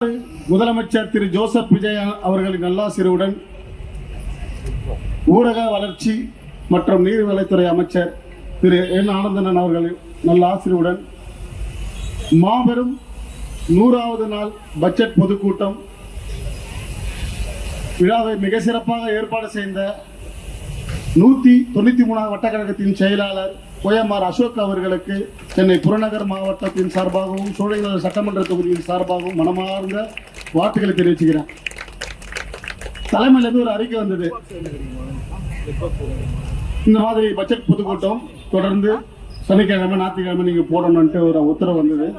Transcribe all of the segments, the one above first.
முதலமைச்சர் திரு ஜோசப் விஜய் அவர்களின் நல்லாசிரியருடன் ஊரக வளர்ச்சி மற்றும் நீர்வளத்துறை அமைச்சர் திரு என் ஆனந்தன் அவர்களின் நல்லாசிரியருடன் மாபெரும் 100வது நாள் பட்ஜெட் பொதுக்கூட்டம் விழாவை மிக சிறப்பாக ஏற்பாடு செய்த 193வது வட்டக்கழகத்தின் செயலாளர் OMR அசோக் அவர்களுக்கு சென்னை புறநகர் மாவட்டத்தின் சார்பாகவும் சோழிங்கநல்லூர் சட்டமன்ற தொகுதியின் சார்பாகவும் மனமார்ந்த வாழ்த்துக்களை தெரிவிச்சுக்கிறேன். தலைமையிலிருந்து ஒரு அறிக்கை வந்தது, இந்த மாதிரி பட்ஜெட் பொதுக்கூட்டம் தொடர்ந்து சனிக்கிழமை ஞாயிற்றுக்கிழமை நீங்க போடணும்ட்டு ஒரு உத்தரவு வந்தது.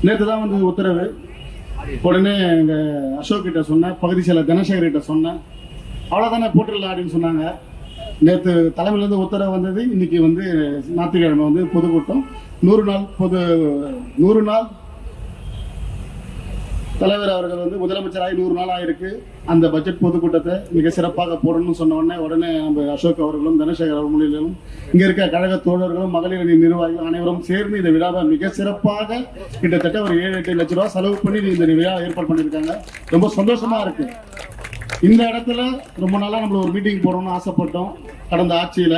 நேற்று தான் வந்து உத்தரவு. உடனே எங்க அசோக் கிட்ட சொன்னேன், பகுதி செயலர் தனசேகர் கிட்ட சொன்னேன், அவ்வளவுதானே போட்டுடலாம் அப்படின்னு சொன்னாங்க. நேற்று தலைமையிலிருந்து உத்தரவு வந்தது. இன்னைக்கு வந்து ஞாயிற்றுக்கிழமை வந்து பொதுக்கூட்டம் 100 நாள் தலைவர் அவர்கள் வந்து முதலமைச்சராகி 100 நாள் ஆயிருக்கு. அந்த பட்ஜெட் பொதுக்கூட்டத்தை மிக சிறப்பாக போடணும்னு சொன்ன உடனே நம்ம அசோக் அவர்களும் தனசேகர் அவர்கள் முன்னிலையிலும் இங்க இருக்க கழக தோழர்களும் மகளிர் அணி நிர்வாகிகள் அனைவரும் சேர்ந்து இந்த விழாவை மிக சிறப்பாக கிட்டத்தட்ட ஒரு 7-8 லட்சம் ரூபாய் செலவு பண்ணி இந்த விழா ஏற்பாடு பண்ணியிருக்காங்க. ரொம்ப சந்தோஷமா இருக்கு. இந்த இடத்துல ரொம்ப நாளா நம்ம ஒரு மீட்டிங் போறோம்னு ஆசைப்பட்டோம். கடந்த ஆட்சியில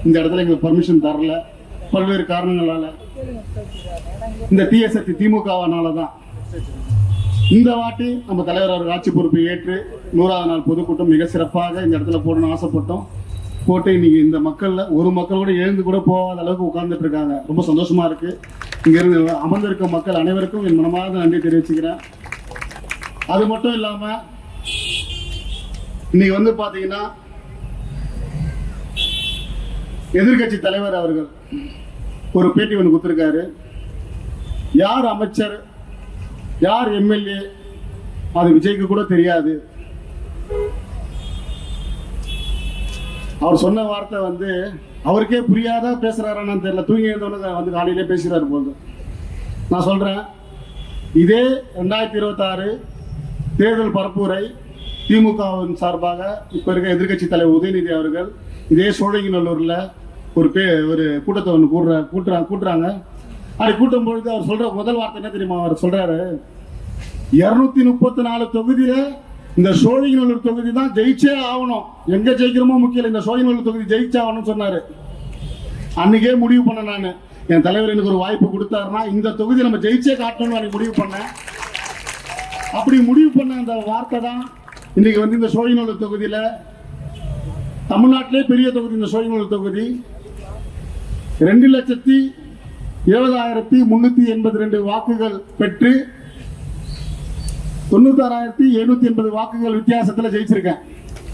இந்த இடத்துல எங்களுக்கு பர்மிஷன் தரல, பல்வேறு காரணங்களால, இந்த தீய சக்தி திமுகவானால தான். இந்த வாட்டி நம்ம தலைவர் அவர்கள் ஆட்சி பொறுப்பை ஏற்று 100வது நாள் பொதுக்கூட்டம் மிக சிறப்பாக இந்த இடத்துல போடணும்னு ஆசைப்பட்டோம். போட்டு இன்னைக்கு இந்த மக்கள்ல ஒரு மக்கள் கூட எழுந்து கூட போகாத அளவுக்கு உட்கார்ந்துட்டு இருக்காங்க. ரொம்ப சந்தோஷமா இருக்கு. இங்க இருந்து அமர்ந்திருக்க மக்கள் அனைவருக்கும் என் மனமார்ந்த நன்றி தெரிவிச்சுக்கிறேன். அது மட்டும் இல்லாம இன்னைக்கு வந்து பாத்தீங்கன்னா எதிர்கட்சி தலைவர் அவர்கள் ஒரு பேட்டி ஒன்று கொடுத்திருக்காரு. யார் அமைச்சர் யார் எம்எல்ஏ அது விஜய்க்கு கூட தெரியாது. அவர் சொன்ன வார்த்தை வந்து அவருக்கே புரியாத பேசுறாரான்னு தெரியல. தூங்கி எழுந்தவன வந்து காலையிலே பேசுறாரு போது. நான் சொல்றேன், இதே 2026 தேர்தல் பரப்புரை திமுகவின் சார்பாக இப்ப இருக்க எதிர்கட்சி தலைவர் உதயநிதி அவர்கள் இதே சோழிங்கநல்லூர்ல ஒரு கூட்டத்தை ஒன்று கூட்டுறாங்க. அப்படி கூட்டும் பொழுது அவர் சொல்ற முதல் வார்த்தை என்ன தெரியுமா? அவர் சொல்றாரு, 234 தொகுதியில இந்த சோழிங்கநல்லூர் தொகுதி தான் ஜெயிச்சே ஆகணும், எங்க ஜெயிக்கிறோமோ முக்கியம், இந்த சோழிங்கநல்லூர் தொகுதி ஜெயிச்சே ஆகணும்னு சொன்னாரு. அன்னைக்கே முடிவு பண்ண நான், என் தலைவர் எனக்கு ஒரு வாய்ப்பு கொடுத்தாருன்னா இந்த தொகுதி நம்ம ஜெயிச்சே காட்டணும்னு அன்னைக்கு முடிவு பண்ணேன். அப்படி முடிவு பண்ண அந்த வார்த்தை தான் இன்னைக்கு வந்து இந்த சோழிங்கநல்லூர் தொகுதியில தமிழ்நாட்டிலே பெரிய தொகுதி இந்த சோழிங்கநல்லூர் தொகுதி 2,70,382 வாக்குகள் பெற்று 96,780 வாக்குகள் வித்தியாசத்துல ஜெயிச்சிருக்கேன்.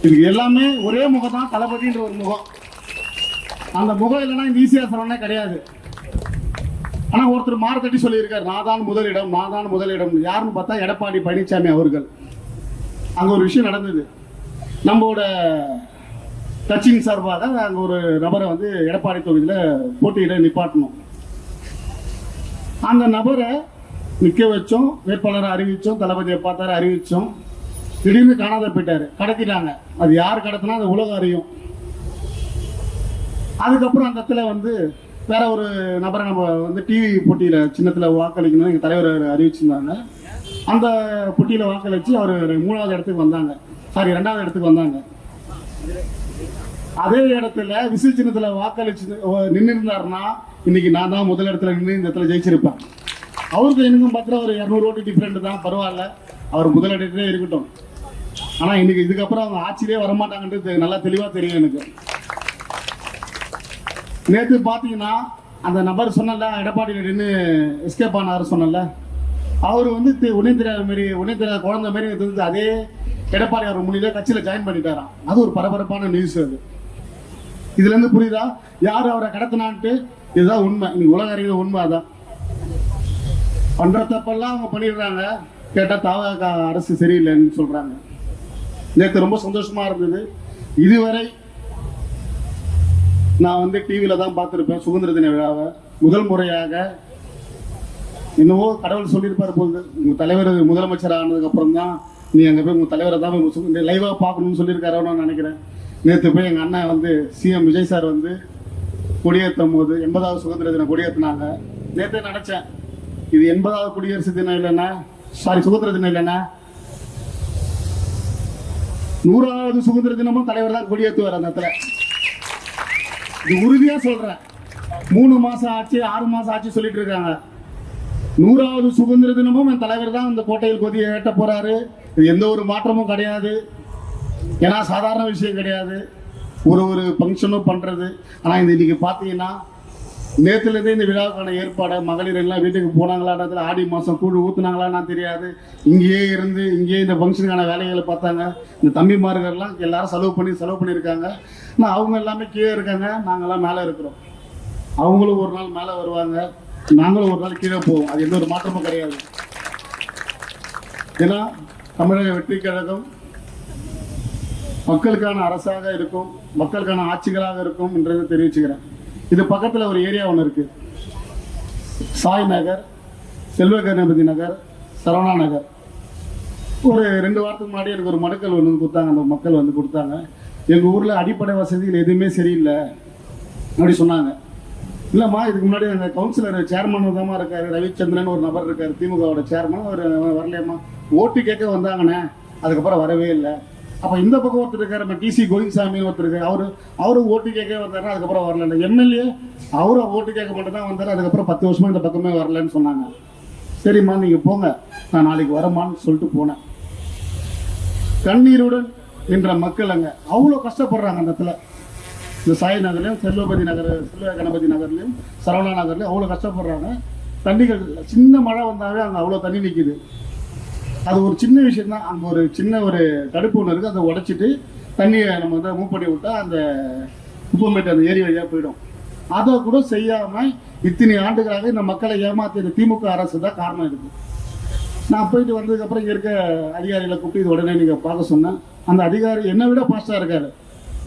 இதுக்கு எல்லாமே ஒரே முகம் தான், தளபதின்ற ஒரு முகம். அந்த முகம் இல்லைன்னா இந்த ஈஸியா சொல்லணே கிடையாது. ஆனா ஒருத்தர் மார்த்தட்டி சொல்லியிருக்காரு, நான் தான் முதலிடம். யாருன்னு பார்த்தா எடப்பாடி பழனிசாமி அவர்கள். அங்க ஒரு விஷயம் நடந்தது. நம்மளோட கட்சியின் சார்பாக அங்க ஒரு நபரை வந்து எடப்பாடி தொகுதியில போட்டியிட நிப்பாட்டணும். அந்த நபரை நிக்க வச்சோம், வேட்பாளரை அறிவிச்சோம், தளபதியை பார்த்தாரு அறிவிச்சோம். திடீர்னு காணாத போயிட்டாரு, கடத்திட்டாங்க. அது யார் கடத்தினா அது உலகம் அறியும். அதுக்கப்புறம் அந்த இடத்துல வந்து வேற ஒரு நபரை நம்ம வந்து டிவி போட்டியில சின்னத்துல வாக்களிக்கணும் எங்க தலைவர் அறிவிச்சிருந்தாங்க. அந்த போட்டியில வாக்களிச்சு அவர் 3வது இடத்துக்கு வந்தாங்க, 2வது இடத்துக்கு வந்தாங்க. அதே இடத்துல விசில் சின்னத்துல வாக்களிச்சு நின்று இருந்தாருன்னா இன்னைக்கு நான் தான் முதல் இடத்துல நின்று இந்த இடத்துல ஜெயிச்சிருப்பேன். அவருக்கு எனக்கும் பார்த்தா ஒரு 200 ஓட்டு டிஃபரெண்ட் தான், பரவாயில்ல, அவர் முதல் இடத்துல இருக்கட்டும். ஆனா இன்னைக்கு இதுக்கப்புறம் அவங்க ஆட்சியிலே வரமாட்டாங்கன்றது நல்லா தெளிவா தெரியும் எனக்கு. நேற்று பாத்தீங்கன்னா அந்த நபர் சொன்னல, எடப்பாடியில நின்று எஸ்கேப் ஆனார் சொன்னல, அவர் வந்து உடனே தெரியாத குழந்தை மாதிரி தெரிஞ்சு அதே எடப்பாடி அவர் முன்னிலே கட்சியில ஜாயின் பண்ணிட்டாராம். அது ஒரு பரபரப்பான நியூஸ். அது இதுல இருந்து புரியுதா யாரு அவரை கடத்தினான்ட்டு? இதுதான் உண்மை, இன்னைக்கு உலக அறிந்த உண்மை. அதான் பண்ற தப்பெல்லாம் அவங்க பண்ணிடுறாங்க. கேட்டா தாவக அரசு சரியில்லைன்னு சொல்றாங்க. நேற்று ரொம்ப சந்தோஷமா இருந்தது. இதுவரை நான் வந்து டிவியில தான் பார்த்திருப்பேன் சுதந்திர தின விழாவை. முதல் முறையாக என்னவோ கடவுள் சொல்லியிருப்பாரு போகுது, உங்க தலைவர் முதலமைச்சர் ஆனதுக்கு அப்புறம் தான் நீ அங்க போய் உங்க தலைவரை தான் லைவா பார்க்கணும்னு சொல்லியிருக்காரோன்னு நான் நினைக்கிறேன். நேற்று போய் எங்க அண்ணன் வந்து சிஎம் விஜய் சார் வந்து கொடியேற்றும் போது 80வது சுதந்திர தினம் கொடியேற்றினாங்க. நேற்று நினைச்சேன், இது 80வது குடியரசு தினம் இல்லைன்னா சாரி, சுதந்திர தினம் இல்லைன்னா 100வது சுதந்திர தினமும் தலைவர் தான் கொடியேற்றுவார் அந்த இடத்துல. இது உறுதியா சொல்றேன். 3 மாசம் ஆச்சு, 6 மாசம் ஆச்சு சொல்லிட்டு இருக்காங்க. 100வது சுதந்திர தினமும் என் தலைவர் தான் இந்த கோட்டையில் கொடியை ஏற்ற போறாரு. இது எந்த ஒரு மாற்றமும் கிடையாது. ஏன்னா சாதாரண விஷயம் கிடையாது ஒரு ஃபங்க்ஷனும் பண்றது. ஆனா இன்னைக்கு பாத்தீங்கன்னா நேற்றுலேருந்தே இந்த விழாவுக்கான ஏற்பாடை மகளிர் எல்லாம் வீட்டுக்கு போனாங்களா, ஆடி மாதம் கூழ் ஊற்றுனாங்களான்னு தெரியாது. இங்கேயே இருந்து இங்கேயே இந்த ஃபங்க்ஷனுக்கான வேலைகளை பார்த்தாங்க. இந்த தம்பிமார்கள்லாம் எல்லாரும் செலவு பண்ணியிருக்காங்க. ஆனால் அவங்க எல்லாமே கீழே இருக்காங்க, நாங்கள்லாம் மேலே இருக்கிறோம். அவங்களும் ஒரு நாள் மேலே வருவாங்க, நாங்களும் ஒரு நாள் கீழே போவோம். அது எந்த ஒரு மாற்றமும் கிடையாது. ஏன்னா தமிழக வெற்றி கழகம் மக்களுக்கான அரசாக இருக்கும், மக்களுக்கான ஆட்சிகளாக இருக்கும் என்றதை தெரிவிச்சுக்கிறேன். இது பக்கத்தில் ஒரு ஏரியா ஒன்று இருக்கு, சாய் நகர், செல்வ கணபதி நகர், சரவணா நகர். ஒரு 2 வாரத்துக்கு முன்னாடி எனக்கு ஒரு மனுக்கள் ஒன்று கொடுத்தாங்க. அந்த மக்கள் வந்து கொடுத்தாங்க, எங்கள் ஊரில் அடிப்படை வசதிகள் எதுவுமே சரியில்லை அப்படி சொன்னாங்க. இல்லைம்மா, இதுக்கு முன்னாடி அந்த கவுன்சிலர் சேர்மன் தான் இருக்காரு, ரவிச்சந்திரன் ஒரு நபர் இருக்காரு, திமுகவோட சேர்மன். அவர் வரலையம்மா, ஓட்டு கேட்க வந்தாங்கண்ணே, அதுக்கப்புறம் வரவே இல்லை. அப்போ இந்த பக்கம் ஒருத்தர் இருக்காரு, நம்ம டிசி கோவிந்தசாமி ஒருத்தர் இருக்காரு, அவரு ஓட்டு கேட்க வந்தாரு, அதுக்கப்புறம் வரல. எம்எல்ஏ அவரும் ஓட்டு கேட்க மட்டும் தான் வந்தாரு, அதுக்கப்புறம் 10 வருஷமா இந்த பக்கமே வரலன்னு சொன்னாங்க. சரிம்மா நீங்கள் போங்க, நான் நாளைக்கு வரமான்னு சொல்லிட்டு போனேன். கண்ணீருடன் என்ற மக்கள் அங்கே அவ்வளோ கஷ்டப்படுறாங்க. அந்த இடத்துல இந்த சாய் நகர்லையும் செல்வ கணபதி நகர்லையும் சரவணா நகர்லையும் அவ்வளோ கஷ்டப்படுறாங்க. தண்ணிகள் சின்ன மழை வந்தாவே அங்கே அவ்வளோ தண்ணி நிற்கிது. அது ஒரு சின்ன விஷயம் தான். அங்கே ஒரு சின்ன ஒரு தடுப்பு ஒன்று இருக்குது, அதை உடைச்சிட்டு தண்ணியை நம்ம வந்து மூவ் பண்ணி விட்டா அந்த குப்பமேட்டு அந்த ஏரி வழியாக போயிடும். அதை கூட செய்யாமல் இத்தனை ஆண்டுகளாக இந்த மக்களை ஏமாற்றிய திமுக அரசு தான் காரணம் இருக்குது. நான் போயிட்டு வந்ததுக்கப்புறம் இங்கே இருக்க அதிகாரிகளை கூப்பிட்டு இது உடனே நீங்கள் பார்க்க சொன்னேன். அந்த அதிகாரி என்னை விட ஃபாஸ்ட்டாக இருக்காரு.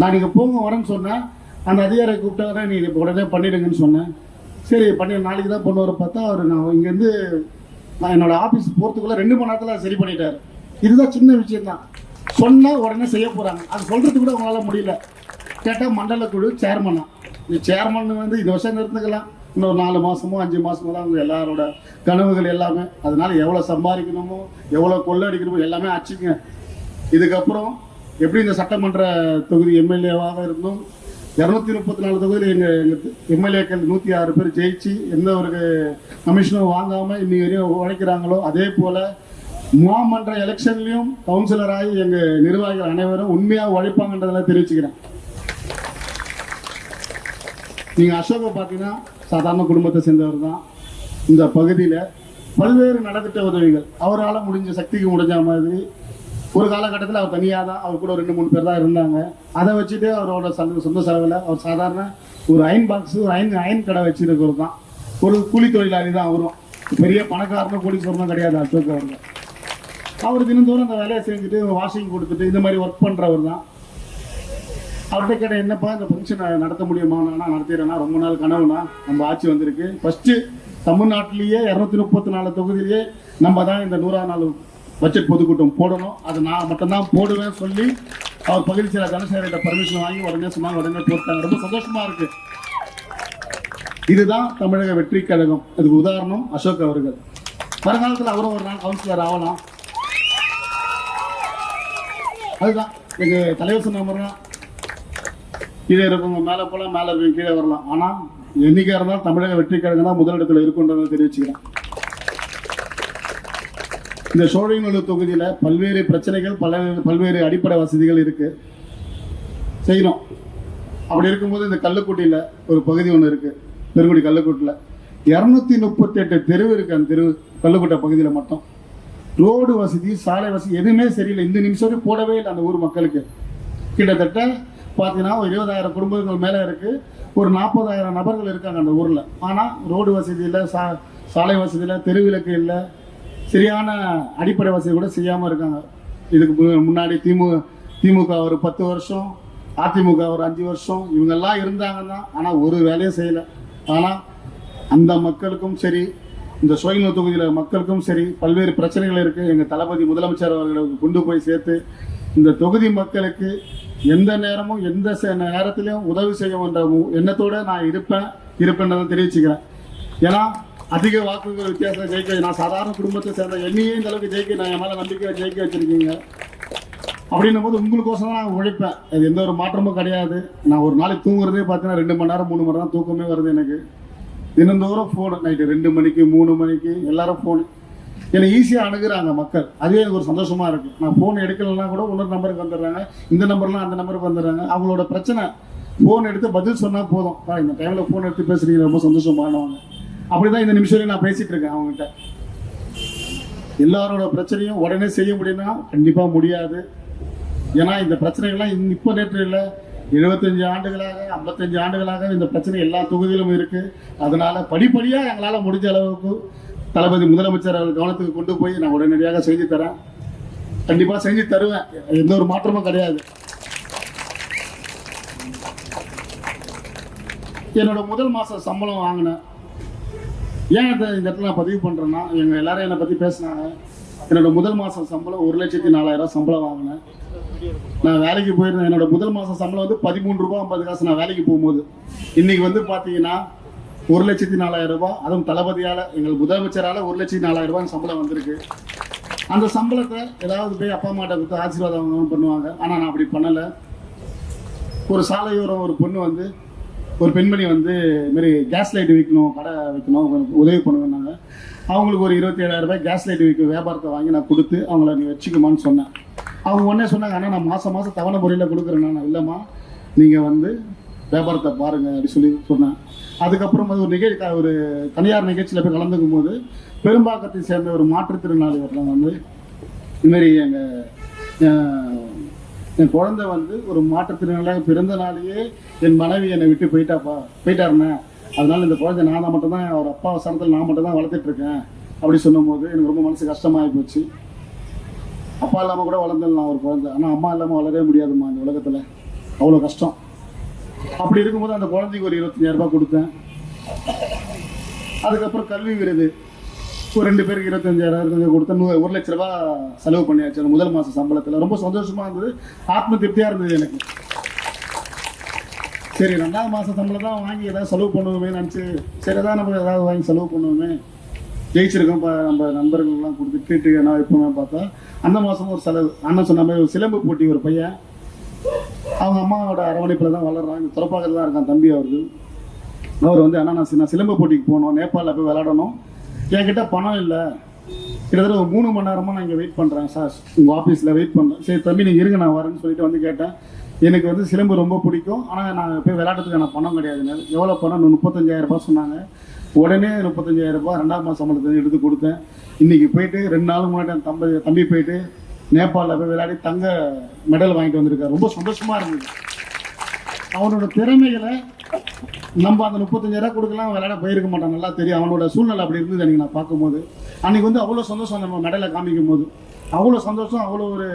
நான் நீங்கள் போங்க வரேன்னு சொன்னேன், அந்த அதிகாரியை கூப்பிட்டாங்கன்னா நீங்கள் உடனே பண்ணிடுங்கன்னு சொன்னேன். சரி பண்ணி நாளைக்கு தான் பொண்ணு வர பார்த்தா அவர் நான் இங்கேருந்து நான் என்னோட ஆஃபீஸ் போகிறதுக்குள்ள 2 மணி நேரத்தில் சரி பண்ணிட்டாரு. இதுதான் சின்ன விஷயம் தான், சொன்னால் உடனே செய்ய போகிறாங்க. அது சொல்கிறதுக்கு கூட அவங்களால முடியல. கேட்டால் மண்டல குழு சேர்மனா, இந்த சேர்மன் வந்து இந்த வருஷம் நிறுத்துக்கலாம், இன்னொரு 4 மாதமோ 5 மாதமோ தான் அவங்க எல்லாரோட கனவுகள் எல்லாமே. அதனால எவ்வளோ சம்பாதிக்கணுமோ எவ்வளோ கொள்ளடிக்கணுமோ எல்லாமே ஆச்சுங்க. இதுக்கப்புறம் எப்படி இந்த சட்டமன்ற தொகுதி எம்எல்ஏவாக இருந்தும் 234 தொகுதியில் எங்கள் எம்எல்ஏக்கள் 106 பேர் ஜெயிச்சு எந்த ஒரு கமிஷனும் வாங்காமல் இன்னைக்கு வரையும் உழைக்கிறாங்களோ, அதே போல் மாமன்ற எலெக்ஷன்லையும் கவுன்சிலராகி எங்கள் நிர்வாகிகள் அனைவரும் உண்மையாக உழைப்பாங்கன்றதெல்லாம் தெரிவிச்சுக்கிறேன். நீங்கள் அசோகை பார்த்தீங்கன்னா சாதாரண குடும்பத்தை சேர்ந்தவர் தான். இந்த பகுதியில் பல்வேறு நலத்திட்ட உதவிகள் அவரால் முடிஞ்ச சக்திக்கு முடிஞ்ச மாதிரி ஒரு காலகட்டத்தில் அவர் தனியாக தான், அவர் கூட 2-3 பேர் தான் இருந்தாங்க. அதை வச்சுட்டு அவரோட சொந்த செலவில் அவர் சாதாரண ஒரு அயன் பாக்ஸு, ஒரு அயன் கடை வச்சுருக்கிறது தான். ஒரு கூலி தொழிலாளி தான் அவரும். பெரிய பணக்காரனும் கோடீஸ்வரனும் கிடையாது அசோக் அவர்கள். அவர் தினந்தோறும் அந்த வேலையை செஞ்சுட்டு வாஷிங் கொடுத்துட்டு இந்த மாதிரி ஒர்க் பண்ணுறவர் தான். அவர்கிட்ட கேட்ட என்னப்பா இந்த ஃபங்க்ஷனை நடத்த முடியுமா? நான் நடத்திடுறேன்னா, ரொம்ப நாள் கனவுனா நம்ம ஆட்சி வந்திருக்கு. ஃபஸ்ட்டு தமிழ்நாட்டிலேயே 234 தொகுதியிலேயே நம்ம தான் இந்த 100ஆம் நாள் பட்ஜெட் பொதுக்கூட்டம் போடணும், அது நான் மட்டும்தான் போடுவேன் சொல்லி அவர் பகுதி செயலர் தனசேகர்கிட்ட பர்மிஷன் வாங்கி உடனே சொன்னாங்க, உடனே போட்டாங்க. ரொம்ப சந்தோஷமா இருக்கு. இதுதான் தமிழக வெற்றி கழகம். அதுக்கு உதாரணம் அசோக் அவர்கள். வருங்காலத்தில் அவரும் ஒரு நாள் கவுன்சிலர் ஆகலாம். அதுதான் எங்க தலைவர் சொன்ன மாதிரி தான், கீழே இருக்கவங்க மேலே போகலாம், மேலே இருக்கவங்க கீழே வரலாம். ஆனால் என்னைக்கா இருந்தாலும் தமிழக வெற்றி கழகம் தான் முதலிடத்தில் இருக்குன்றதை தெரிவிச்சுக்கிறேன். இந்த சோழிங்கநல்லூர் தொகுதியில் பல்வேறு பிரச்சனைகள், பல்வேறு அடிப்படை வசதிகள் இருக்கு, செய்யணும். அப்படி இருக்கும்போது இந்த கல்லுக்குட்டியில் ஒரு பகுதி ஒன்று இருக்கு, பெருங்குடி கல்லுக்குட்டியில் 238 தெருவு இருக்கு. அந்த தெருவு கல்லுக்குட்டை பகுதியில் மட்டும் ரோடு வசதி, சாலை வசதி எதுவுமே சரியில்லை. இந்த நிமிஷம் போடவே இல்லை அந்த ஊர் மக்களுக்கு. கிட்டத்தட்ட பார்த்தீங்கன்னா ஒரு 20,000 குடும்பங்கள் மேலே இருக்கு, ஒரு 40,000 நபர்கள் இருக்காங்க அந்த ஊரில். ஆனால் ரோடு வசதி இல்லை, சாலை வசதி இல்லை, தெருவிளக்கு இல்லை, சரியான அடிப்படை வசதி கூட செய்யாமல் இருக்காங்க. இதுக்கு முன்னாடி திமுக ஒரு 10 வருஷம், அதிமுக ஒரு 5 வருஷம் இவங்கெல்லாம் இருந்தாங்கன்னா, ஆனால் ஒரு வேலையும் செய்யலை. ஆனால் அந்த மக்களுக்கும் சரி, இந்த சோழிங்கநல்லூர் தொகுதியில் மக்களுக்கும் சரி பல்வேறு பிரச்சனைகள் இருக்குது. எங்கள் தளபதி முதலமைச்சர் அவர்களுக்கு கொண்டு போய் சேர்த்து இந்த தொகுதி மக்களுக்கு எந்த நேரமும் எந்த நேரத்திலையும் உதவி செய்யும் என்ற எண்ணத்தோடு நான் இருப்பேன்றதை தெரிவிச்சுக்கிறேன். ஏன்னா அதிக வாக்குகள் வித்தியாசம் ஜெயிக்க, நான் சாதாரண குடும்பத்தை சேர்ந்த என்னையே இந்த அளவுக்கு ஜெயிக்க, நான் என் மேலே நம்பிக்கை ஜெயிக்க வச்சிருக்கீங்க அப்படின்னும் போது உங்களுக்கோசம் தான் நான் உழைப்பேன். அது எந்த ஒரு மாற்றமும் கிடையாது. நான் ஒரு நாளைக்கு தூங்குறதே பார்த்தீங்கன்னா 2 மணி நேரம் 3 மணி நேரம் தூக்கமே வருது எனக்கு. தினந்தோறும் ஃபோனு, நைட்டு 2 மணிக்கு 3 மணிக்கு எல்லாரும் ஃபோனு. என்னை ஈஸியாக அணுகுறாங்க மக்கள். அதுவே எனக்கு ஒரு சந்தோஷமா இருக்கு. நான் ஃபோன் எடுக்கலன்னா கூட இன்னொரு நம்பருக்கு வந்துடுறாங்க, இந்த நம்பர்லாம் அந்த நம்பருக்கு வந்துடுறாங்க. அவங்களோட பிரச்சனை ஃபோன் எடுத்து பதில் சொன்னால் போதும், இந்த டைமில் ஃபோன் எடுத்து பேசுறீங்க, ரொம்ப சந்தோஷமானவங்க. அப்படிதான் இந்த நிமிஷம் நான் பேசிட்டு இருக்கேன் அவங்ககிட்ட. எல்லாரோட பிரச்சனையும் உடனே செய்ய முடியும்னா கண்டிப்பா முடியாது. ஏன்னா இந்த பிரச்சனைகள்லாம் இப்போ நேற்று இல்லை, 75 ஆண்டுகளாக 55 ஆண்டுகளாக இந்த பிரச்சனை எல்லா தொகுதியிலும் இருக்கு. அதனால படிப்படியா எங்களால முடிஞ்ச அளவுக்கு தளபதி முதலமைச்சர் அவர் கவனத்துக்கு கொண்டு போய் நான் உடனடியாக செஞ்சு தரேன். கண்டிப்பா செஞ்சு தருவேன், எந்த ஒரு மாற்றமும் கிடையாது. என்னோட முதல் மாச சம்பளம் வாங்கினேன். ஏன் இந்த இடத்துல நான் பதிவு பண்றேன்னா, எங்க எல்லாரும் என்னை பத்தி பேசினாங்க. என்னோட முதல் மாசம் சம்பளம் 1,04,000 சம்பளம் வாங்கினேன். நான் வேலைக்கு போயிருந்தேன். என்னோட முதல் மாசம் சம்பளம் வந்து 13 ரூபாய் 50 காசு. நான் வேலைக்கு போகும்போது இன்னைக்கு வந்து பாத்தீங்கன்னா 1,04,000 ரூபாய். அதுவும் தளபதியால, எங்கள் முதலமைச்சரால 1,04,000 ரூபாய் சம்பளம் வந்திருக்கு. அந்த சம்பளத்தை ஏதாவது போய் அப்பா அம்மாட்ட கொடுத்து ஆசீர்வாதம் பண்ணுவாங்க. ஆனா நான் அப்படி பண்ணல. ஒரு சாலையோரம் ஒரு பொண்ணு வந்து, ஒரு பெண்மணி வந்து இதுமாரி கேஸ் லைட் விற்கணும், கடை வைக்கணும், உதவி பண்ணுவேன்னாங்க. அவங்களுக்கு ஒரு 27,000 ரூபாய் கேஸ் லைட் விற்க வியாபாரத்தை வாங்கி நான் கொடுத்து அவங்கள நீ வச்சுக்குமான்னு சொன்னேன். அவங்க உடனே சொன்னாங்க, ஆனால் நான் மாதம் மாதம் தவணை முறையில் கொடுக்குறேன்னா. நான் இல்லைம்மா, நீங்கள் வந்து வியாபாரத்தை பாருங்க அப்படி சொல்லி சொன்னேன். அதுக்கப்புறம் அது ஒரு தனியார் நிகழ்ச்சியில் போய் கலந்துக்கும் போது பெரும்பாக்கத்தை சேர்ந்த ஒரு மாற்றுத்திறனாளிகள் வந்து இதுமாரி என் குழந்தை வந்து ஒரு மாற்றுத்திறனாளியாக பிறந்த நாளையே என் மனைவி என்னை விட்டு போயிட்டாருண்ணே, அதனால இந்த குழந்தை நான் தான் மட்டும்தான், அவர் அப்பா சனத்தில் நான் மட்டும் தான் வளர்த்துட்டு இருக்கேன் அப்படி சொல்லும் போது எனக்கு ரொம்ப மனசு கஷ்டமாகி போச்சு. அப்பா இல்லாமல் கூட வளர்ந்துடலாம் ஒரு குழந்தை, ஆனால் அம்மா இல்லாமல் வளரவே முடியாதும்மா இந்த உலகத்தில், அவ்வளோ கஷ்டம். அப்படி இருக்கும்போது அந்த குழந்தைக்கு ஒரு 25,000 ரூபாய் கொடுத்தேன். அதுக்கப்புறம் கல்வி விருது ஒரு 2 பேருக்கு 25,000 கொடுத்தேன். 1 லட்ச ரூபாய் செலவு பண்ணியாச்சு அந்த முதல் மாதம் சம்பளத்தில். ரொம்ப சந்தோஷமா இருந்தது, ஆத்ம திருப்தியாக இருந்தது எனக்கு. சரி, 2வது மாதம் சம்பளம் தான் வாங்கி ஏதாவது செலவு பண்ணுவோமே நினச்சி, சரி தான் நம்ம ஏதாவது வாங்கி செலவு பண்ணுவோமே, ஜெயிச்சிருக்கோம் நம்ம நண்பர்கள்லாம் கொடுத்து ட்ரீட்டு என்ன வைப்போமே பார்த்தா அந்த மாதமும் ஒரு செலவு. அண்ணன் சொன்ன மாதிரி ஒரு சிலம்பு போட்டி, ஒரு பையன் அவங்க அம்மாவோட அரவணைப்பில் தான் வளர்றான். இங்கே துறப்பாக்கத்தில் தான் இருக்கான் தம்பி அவருக்கு. அவர் வந்து அண்ணா நான் சிலம்பு போட்டிக்கு போகணும், நேபாளில் போய் விளையாடணும், என்கிட்ட பணம் இல்லை, கிட்டத்தட்ட ஒரு 3 மணி நேரமாக நான் இங்கே வெயிட் பண்ணுறேன் சார், உங்கள் ஆஃபீஸில் வெயிட் பண்ணுறேன். சரி தம்பி நீங்கள் இருங்க நான் வரேன்னு சொல்லிட்டு வந்து கேட்டேன். எனக்கு வந்து சிலம்பு ரொம்ப பிடிக்கும், ஆனால் நான் போய் விளையாடுறதுக்கான பணம் கிடையாதுங்க. எவ்வளோ பணம்? 35,000 ரூபாய் சொன்னாங்க. உடனே 35,000 ரூபாய் 2வது மாதம் சம்பளத்தை எடுத்து கொடுத்தேன். இன்னைக்கு போயிட்டு 2 நாள் முன்னாடி என் தம்பி போயிட்டு நேபாளில் போய் விளையாடி தங்க மெடல் வாங்கிட்டு வந்திருக்காரு. ரொம்ப சந்தோஷமா இருந்தது. அவனோட திறமைகளை நம்ம அந்த 35,000 கொடுக்கலாம் விளையாட போயிருக்க மாட்டான், நல்லா தெரியும். அவனோட சூழ்நிலை அப்படி இருந்தது அன்னைக்கு நான் பார்க்கும்போது. அன்னைக்கு வந்து அவ்வளோ சந்தோஷம், நம்ம மெடலை காமிக்கும் போது அவ்வளோ சந்தோஷம், அவ்வளோ ஒரு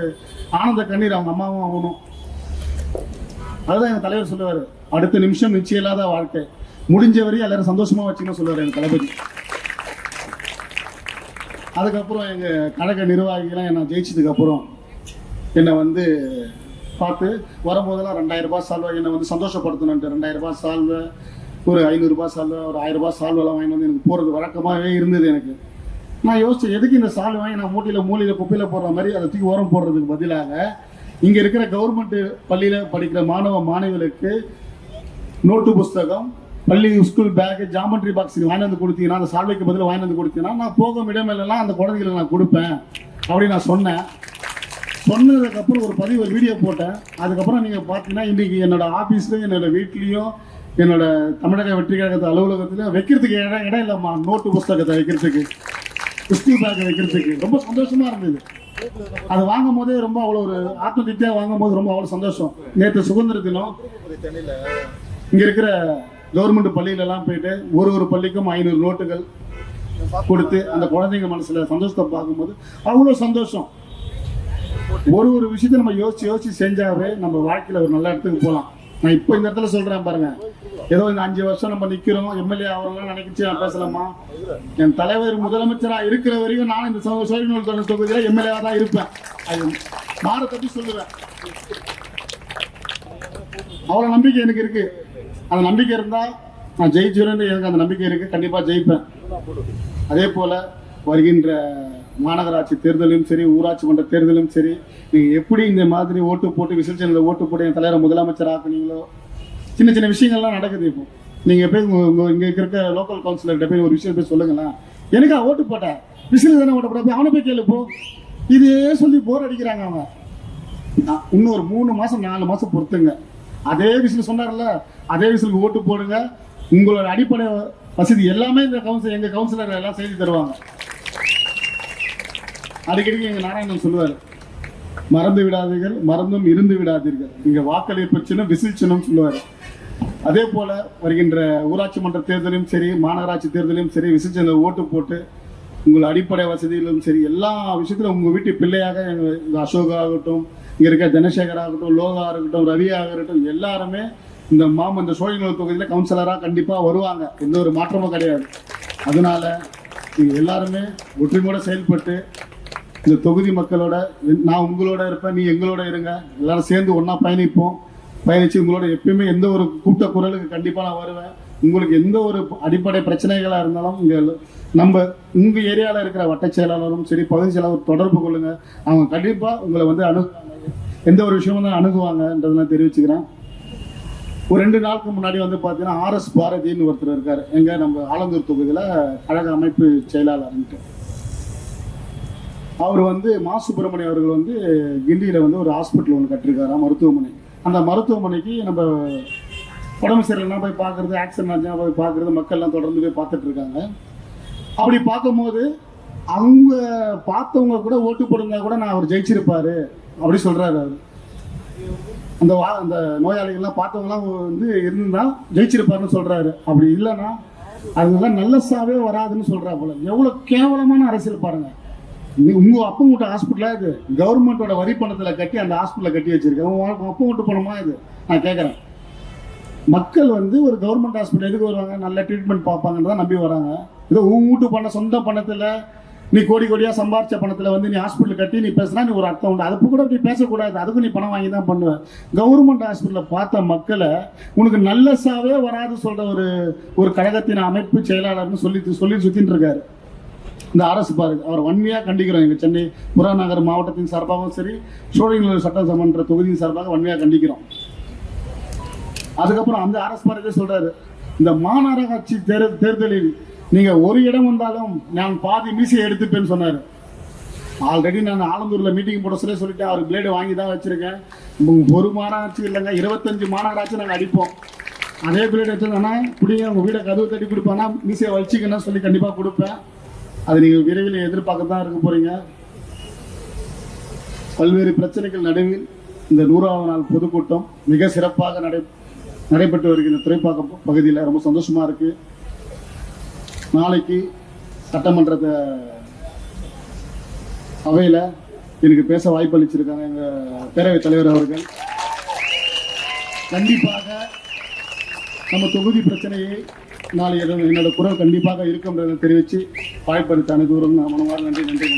ஆனந்த கண்ணீர் அவங்க அம்மாவும் ஆகணும். அதுதான் எங்கள் தலைவர் சொல்லுவார், அடுத்த நிமிஷம் நிச்சயம் இல்லாத வாழ்க்கை, முடிஞ்ச வரையும் எல்லாரும் சந்தோஷமா வச்சுக்கணும் சொல்லுவார் எங்கள் தளபதி. அதுக்கப்புறம் எங்கள் கழக நிர்வாகிகளாம் என்னை ஜெயிச்சதுக்கு அப்புறம் என்னை வந்து பார்த்து வரும்போதெல்லாம் 2,000 ரூபாய் சால்வை என்னை வந்து சந்தோஷப்படுத்தணுன்ட்டு 2,000 ரூபாய் சால்வை, ஒரு 500 ரூபாய் சால்வை, ஒரு 1000 ரூபாய் சால்வெல்லாம் வாங்கி வந்து எனக்கு போகிறது வழக்கமாகவே இருந்தது எனக்கு. நான் யோசிச்சேன், எதுக்கு இந்த சால்வை வாங்கி நான் மூலையில் குப்பையில் போடுற மாதிரி அதை தூக்கி ஓரம் போடுறதுக்கு பதிலாக இங்கே இருக்கிற கவர்மெண்ட் பள்ளியில் படிக்கிற மாணவ மாணவிகளுக்கு நோட்டு புஸ்தகம், பள்ளி ஸ்கூல் பேக், ஜாமெட்ரி பாக்ஸ் வாங்கி வந்து கொடுத்தீங்கன்னா, அந்த சால்வைக்கு பதில் வாங்கி வந்து கொடுத்தீங்கன்னா நான் போகும் இடமெல்லாம் அந்த குழந்தைகளை நான் கொடுப்பேன் அப்படின்னு நான் சொன்னேன். சொன்னதுக்கப்புறம் ஒரு வீடியோ போட்டேன். அதுக்கப்புறம் நீங்கள் பார்த்தீங்கன்னா இன்றைக்கி என்னோட ஆஃபீஸ்லையும் என்னோட வீட்லேயும் என்னோட தமிழக வெற்றி கழகத்து அலுவலகத்துலையும் வைக்கிறதுக்கு இடம் இல்லைம்மா. நோட்டு புஸ்தகத்தை வைக்கிறதுக்கு, ஸ்கூல் பேக்கை வைக்கிறதுக்கு ரொம்ப சந்தோஷமாக இருந்தது. அது வாங்கும் போதே ரொம்ப அவ்வளோ ஒரு ஆத்ம திருப்தியாக வாங்கும் போது ரொம்ப அவ்வளோ சந்தோஷம். நேற்று சுதந்திர தினம் இங்கே இருக்கிற கவர்மெண்ட் பள்ளியிலலாம் போயிட்டு ஒரு பள்ளிக்கும் 500 நோட்டுகள் கொடுத்து அந்த குழந்தைங்க மனசுல சந்தோஷத்தை பார்க்கும்போது அவ்வளோ சந்தோஷம். ஒரு விஷயத்தை நம்ம யோசிச்சு செஞ்சாவே நம்ம வாழ்க்கையில ஒரு நல்ல இடத்துக்கு போகலாம். நான் இப்போ இந்த இடத்துல சொல்றேன் பாருங்க, ஏதோ இந்த 5 வருஷம் நம்ம நிக்கிறோம், எம்எல்ஏ ஆகலாம் நினைக்கிச்சு நான் பேசலாமா? என் தலைவர் முதலமைச்சரா இருக்கிற வரைக்கும் நான் இந்த சோழிநூல் தொகுதியில எம்எல்ஏவா தான் இருப்பேன். அது மாற தப்பி சொல்லுவேன். அவ்வளோ நம்பிக்கை எனக்கு இருக்கு. அந்த நம்பிக்கை இருந்தால் நான் ஜெயிச்சுவேன்னு எனக்கு அந்த நம்பிக்கை இருக்குது, கண்டிப்பாக ஜெயிப்பேன். அதே போல் வருகின்ற மாநகராட்சி தேர்தலும் சரி, ஊராட்சி மன்ற தேர்தலும் சரி, நீங்கள் எப்படி இந்த மாதிரி ஓட்டு போட்டு விசில் சேனலில் ஓட்டு போட்டு என் தலைவரை முதலமைச்சர் ஆக்குனீங்களோ, சின்ன சின்ன விஷயங்கள்லாம் நடக்குது. இப்போ நீங்கள் போய் இங்கே இருக்க லோக்கல் கவுன்சிலர்கிட்ட போய் ஒரு விஷயம் போய் சொல்லுங்களேன், எனக்கா ஓட்டு போட்டேன், விசில் தானே ஓட்ட போட்ட, அவனை போய் கேளு போ. இதே சொல்லி போர் அடிக்கிறாங்க அவங்க. இன்னொரு 3 மாதம் 4 மாதம் பொறுத்துங்க, அதே விசில் சொன்னார்ல, அதே விசிலுக்கு ஓட்டு போடுங்க. உங்களோட அடிப்படை வசதி எல்லாமே இந்த எங்கள் கவுன்சிலர் எல்லாம் செய்து தருவாங்க. அடிக்கடி எங்கள் நாராயணன் சொல்லுவார், மறந்து விடாதீர்கள், மறந்தும் இருந்து விடாதீர்கள், இங்கே வாக்களிப்பு சின்னம் விசில் சின்னம் சொல்லுவார். அதே போல் வருகின்ற ஊராட்சி மன்ற தேர்தலையும் சரி, மாநகராட்சி தேர்தலையும் சரி, விசில் சின்னம் ஓட்டு போட்டு உங்கள் அடிப்படை வசதியிலும் சரி, எல்லா விஷயத்திலும் உங்கள் வீட்டு பிள்ளையாக எங்கள் அசோகா ஆகட்டும், இங்கே இருக்க தனசேகர் ஆகட்டும், லோகா இருக்கட்டும், ரவி ஆகட்டும், எல்லாருமே இந்த இந்த சோழிங்கநல்லூர் தொகுதியில் கவுன்சிலராக கண்டிப்பாக வருவாங்க. எந்த ஒரு மாற்றமும் கிடையாது. அதனால நீங்கள் எல்லாருமே ஒற்றுமையோட செயல்பட்டு இந்த தொகுதி மக்களோட, நான் உங்களோட இருப்பேன், நீ எங்களோட இருங்க, எல்லாரும் சேர்ந்து ஒன்றா பயணிச்சு உங்களோட எப்பயுமே எந்த ஒரு கூட்ட குரலுக்கு கண்டிப்பாக நான் வருவேன். உங்களுக்கு எந்த ஒரு அடிப்படை பிரச்சனைகளாக இருந்தாலும் இங்கே நம்ம உங்கள் ஏரியாவில் இருக்கிற வட்ட செயலாளரும் சரி, பகுதி செயலாளர் தொடர்பு கொள்ளுங்க. அவங்க கண்டிப்பாக உங்களை வந்து எந்த ஒரு விஷயமும் தான் அணுகுவாங்கன்றதெல்லாம் தெரிவிச்சுக்கிறேன். ஒரு 2 நாளுக்கு முன்னாடி வந்து பார்த்தீங்கன்னா RS பாரதின்னு ஒருத்தர் இருக்கார், எங்கள் நம்ம ஆலந்தூர் தொகுதியில் கழக அமைப்பு செயலாளர்ன்ட்டு. அவர் வந்து மா சுப்பிரமணியம் அவர்கள் வந்து கிண்டியில் வந்து ஒரு ஹாஸ்பிட்டல் ஒன்று கட்டிருக்காரா, மருத்துவமனை. அந்த மருத்துவமனைக்கு நம்ம உடம்பு சரியில்லைனா போய் பார்க்குறது, ஆக்சிடென்ட் ஆச்சுன்னா போய் பார்க்குறது, மக்கள்லாம் தொடர்ந்து போய் பார்த்துட்டு இருக்காங்க. அப்படி பார்க்கும்போது அவங்க பார்த்தவங்க கூட ஓட்டு போடுங்க கூட நான் அவர் ஜெயிச்சிருப்பாரு அப்படி சொல்கிறாரு. அவர் அந்த நோயாளிகள்லாம் பார்த்தவங்களாம் வந்து இருந்தால் ஜெயிச்சிருப்பாருன்னு சொல்கிறாரு. அப்படி இல்லைன்னா அதுங்கெல்லாம் நல்ல சாவே வராதுன்னு சொல்கிறா போல. எவ்வளோ கேவலமான அரசியல் பாருங்கள். உங்கள் அப்பா வீட்டு ஹாஸ்பிட்டலாக இது கவர்மெண்ட்டோட வரி பணத்தில் கட்டி அந்த ஹாஸ்பிட்டலை கட்டி வச்சிருக்கேன். உங்கள் அப்பா வீட்டு பணமா இது? நான் கேட்குறேன். மக்கள் வந்து ஒரு கவர்மெண்ட் ஹாஸ்பிட்டல் எதுக்கு வருவாங்க? நல்ல ட்ரீட்மெண்ட் பார்ப்பாங்கன்னு தான் நம்பி வராங்க. ஏதோ உன் வீட்டு பணம், சொந்த பணத்தில் நீ கோடி கோடியாக சம்பாரிச்ச பணத்தில் வந்து நீ ஹாஸ்பிட்டல் கட்டி நீ பேசுனா நீ ஒரு அர்த்தம் உண்டு. அதுக்கு கூட நீ பேசக்கூடாது, அதுக்கும் நீ பணம் வாங்கி தான் பண்ணுவேன். கவர்மெண்ட் ஹாஸ்பிட்டலில் பார்த்த மக்களை உனக்கு நல்ல சாவே வராது சொல்கிற ஒரு கழகத்தின் அமைப்பு செயலாளர்னு சொல்லி சுற்றின்னு இருக்காரு இந்த அரசு. பாருங்க, அவர் வன்மையாக கண்டிக்கிறோம். எங்கள் சென்னை புறநகர் மாவட்டத்தின் சார்பாகவும் சரி, சோழிங்கநல்லூர் சட்டமன்ற தொகுதியின் சார்பாக வன்மையாக கண்டிக்கிறோம். அதுக்கப்புறம் அந்த அரசு பாரதியே சொல்றாரு, இந்த மாநகராட்சி தேர்தலில் நீங்க ஒரு இடம் வந்தாலும் நான் பாதி மீசையை எடுத்துப்பேன்னு சொன்னாரு. ஆல்ரெடி நான் ஆலந்தூர்ல மீட்டிங் போட சொல்லிட்டேன். அவர் பிளேடு வாங்கி தான் வச்சிருக்கேன். ஒரு மாநகராட்சி இல்லைங்க, 25 மாநகராட்சி நாங்கள் அடிப்போம். அதே பிளேடு வச்சிருந்தோன்னா பிடிங்க, உங்க வீடை கதவு தட்டி கொடுப்பேன்னா மீசையை வச்சுக்கன்னு சொல்லி கண்டிப்பாக கொடுப்பேன். அது நீங்கள் விரைவில் எதிர்பார்க்க தான் இருக்க போறீங்க. பல்வேறு பிரச்சனைகள் நடுவில் இந்த 100வது நாள் பொதுக்கூட்டம் மிக சிறப்பாக நடைபெற்று வருகிற துறைப்பாக்கம் பகுதியில் ரொம்ப சந்தோஷமா இருக்கு. நாளைக்கு சட்டமன்றத்தை அவையில் எனக்கு பேச வாய்ப்பு அளிச்சிருக்காங்க எங்கள் பேரவைத் தலைவர் அவர்கள். கண்டிப்பாக நம்ம தொகுதி பிரச்சனையை நாளை என்னோட குரல் கண்டிப்பாக இருக்கும்ன்றதை தெரிவித்து வாய்ப்பளித்த அனைவரும் நான் மனமார்ந்த நன்றி.